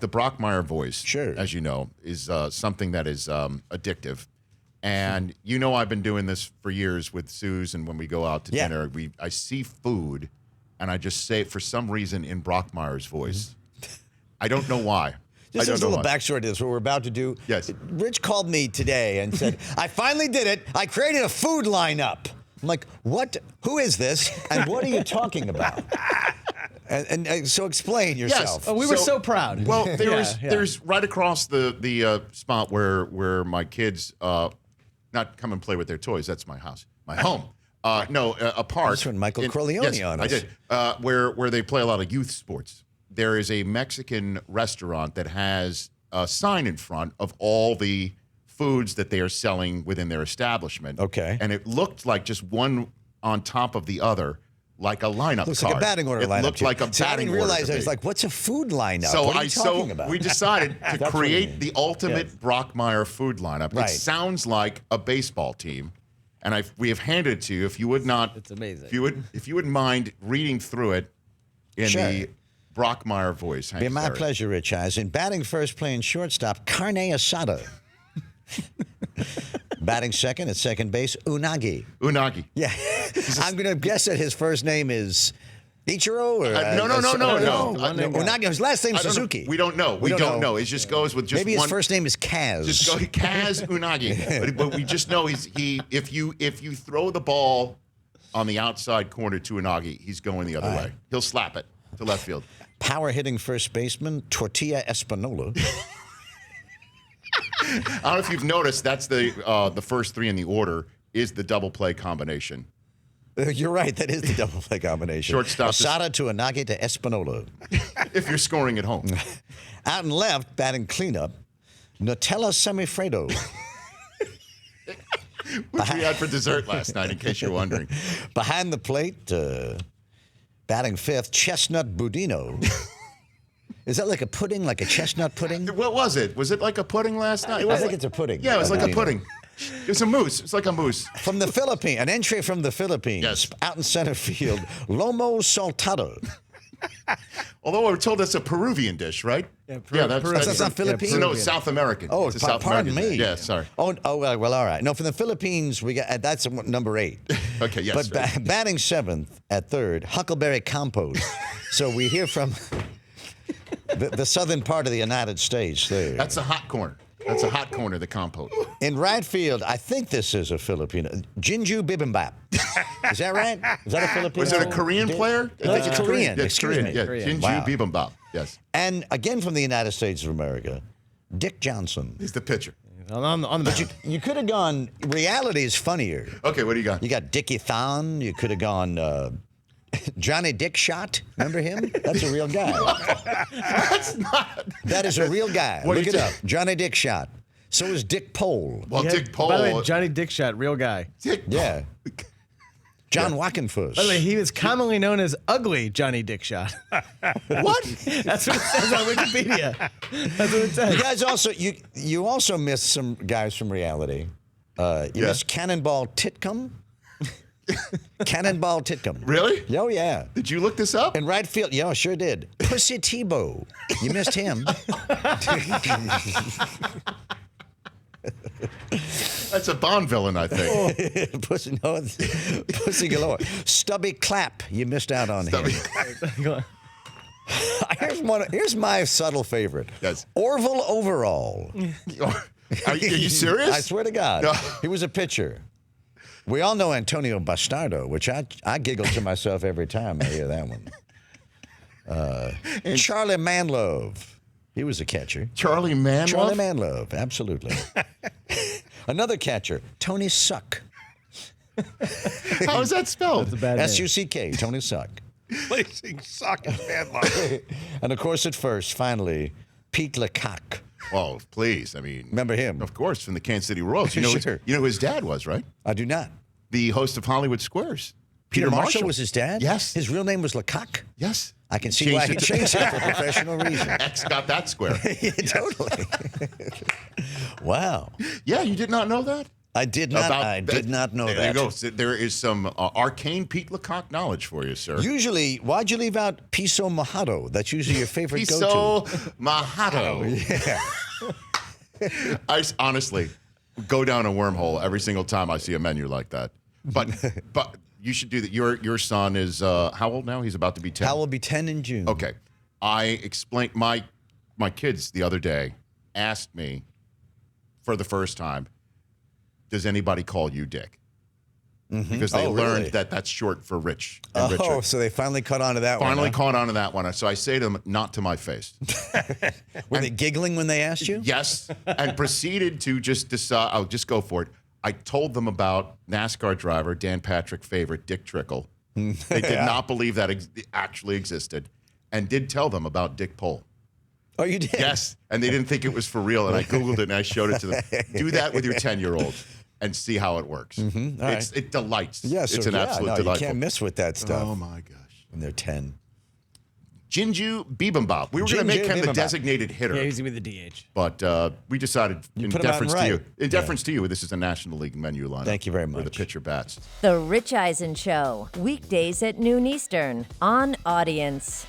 the Brockmire voice, Sure. as you know, is something that is addictive. And you know I've been doing this for years with Suze, and when we go out to dinner, I see food, and I just say it for some reason in Brockmire's voice. I don't know why. Just as a little backstory to this, what we're about to do. Yes. Rich called me today and said, I finally did it. I created a food lineup. I'm like, what? Who is this? And what are you talking about? And so explain yourself. Yes. Oh, we were so proud. Well, there's right across the spot where my kids not come and play with their toys. That's my house, my home. A park. That's when Michael Corleone on us. I did. Where they play a lot of youth sports. There is a Mexican restaurant that has a sign in front of all the foods that they are selling within their establishment. Okay. And it looked like just one on top of the other, like a lineup Looks card. like a batting order lineup. It looked like a batting order. I didn't realize I was like, what's a food lineup? So what are you talking about? We decided to That's what you create mean. the ultimate Brockmire food lineup. Right. It sounds like a baseball team, and we have handed it to you. If you would not, It's amazing. If you wouldn't mind reading through it in the Brockmire voice. Be my pleasure, Rich Eisen. Batting first, playing shortstop, carne asada. Batting second at second base, Unagi. Unagi. Yeah. I'm going to guess that his first name is Ichiro or No. Unagi. His last name's Suzuki. We don't know. We don't know. It just goes with just Maybe one. his first name is Kaz. Just go Kaz Unagi. but we just know if you throw the ball on the outside corner to Unagi, he's going the other way. He'll slap it to left field. Power hitting first baseman, Tortilla Espanola. I don't know if you've noticed, that's the first three in the order is the double play combination. You're right. That is the double play combination. Shortstop. Asada to Unagi to Espanola. If you're scoring at home. Out and left, batting cleanup, Nutella Semifredo. Which we had for dessert last night, in case you're wondering. Behind the plate, batting fifth, Chestnut Budino. Is that like a pudding, like a chestnut pudding? What was it? Was it like a pudding last night? I think it's a pudding. Yeah, it was like a pudding. It was a mousse. It's like a mousse. From the Philippines, an entry from the Philippines. Yes. Out in center field, Lomo Saltado. Although we're told that's a Peruvian dish, right? Yeah, That's not Philippine? No, it's South American. Oh, it's a South pardon American me. dish. Yeah, sorry. Oh, well, all right. No, from the Philippines, we got that's number 8. Okay, yes. But batting seventh at third, Huckleberry Compote. So we hear from the southern part of the United States there. That's a hot corner. That's a hot corner, the compote. In right field, I think this is a Filipino. Jinju Bibimbap. Is that right? Is that a Filipino? Was it a Korean player? I think it's Korean. Yeah, Excuse Korean. me. Yeah, Korean. Jinju Wow. Bibimbap. Yes. And again from the United States of America, Dick Johnson. He's the pitcher. On the mound. You could have gone, reality is funnier. Okay, what do you got? You got Dickie Thon. You could have gone Johnny Dick Shot. Remember him? That's a real guy. That's not. That is a real guy. What Look do it you up. Johnny Dick Shot. So is Dick Pole. Well, Dick Pole. By the way, Johnny Dickshot, real guy. Dick Yeah. John Wackenfuss. By the way, he was commonly known as Ugly Johnny Dickshot. What? That's what it says on Wikipedia. That's what it says. You guys also you also missed some guys from reality. You missed Cannonball Titcomb. Cannonball Titcomb. Really? Oh yeah. Did you look this up? In right field, yeah, sure did. Pussy Tebow. You missed him. That's a Bond villain, I think. Pussy galore. Stubby Clapp. You missed out on him. Here's my subtle favorite. Yes. Orville Overall. Are you serious? I swear to God. No. He was a pitcher. We all know Antonio Bastardo, which I giggle to myself every time I hear that one. Charlie Manlove. He was a catcher. Charlie Manlove? Charlie Manlove, absolutely. Another catcher, Tony Suck. How is that spelled? That's a bad name. S-U-C-K, Tony Suck. Placing Suck and Manlove. And of course, at first, finally, Pete Lecoq. Oh, please. I mean, Remember him? Of course, from the Kansas City Royals. You know, Sure. you know who his dad was, right? I do not. The host of Hollywood Squares. Peter Marshall was his dad? Yes. His real name was Lecoq? Yes. I can see why he changed it for professional reasons. X got that square. Yeah, totally. Wow. Yeah, you did not know that? I did not. I did not know there that. you go. So there is some arcane Pete Lecoq knowledge for you, sir. Usually, why'd you leave out piso mojado? That's usually your favorite Piso go-to. mojado. Yeah. I honestly go down a wormhole every single time I see a menu like that. But you should do that. Your son is how old now? He's about to be 10. Hal will be 10 in June. Okay. I explained my kids the other day asked me for the first time, does anybody call you Dick? Because they learned really? that that's short for Rich and Oh, Richard. so they finally caught on to that one. Finally huh? caught on to that one. So I say to them, not to my face. Were they giggling when they asked you? Yes, and proceeded to just decide, I'll just go for it. I told them about NASCAR driver, Dan Patrick favorite, Dick Trickle. They did not believe that actually existed, and did tell them about Dick Pole. Oh, you did? Yes, and they didn't think it was for real, and I Googled it and I showed it to them. Do that with your 10-year-old and see how it works. right. It delights. Yes, It's an absolute no, delightful. you can't miss with that stuff Oh, my gosh. when they're 10. Jinju Bibimbap. We were going to Jinju make him the Bibimbap. designated hitter. Yeah, he's going to be the DH. But we decided, in put him out deference and to you, right. in deference to you, this is a National League menu lineup. Thank you very Where the much. pitcher bats. The Rich Eisen Show, weekdays at noon Eastern on Audience.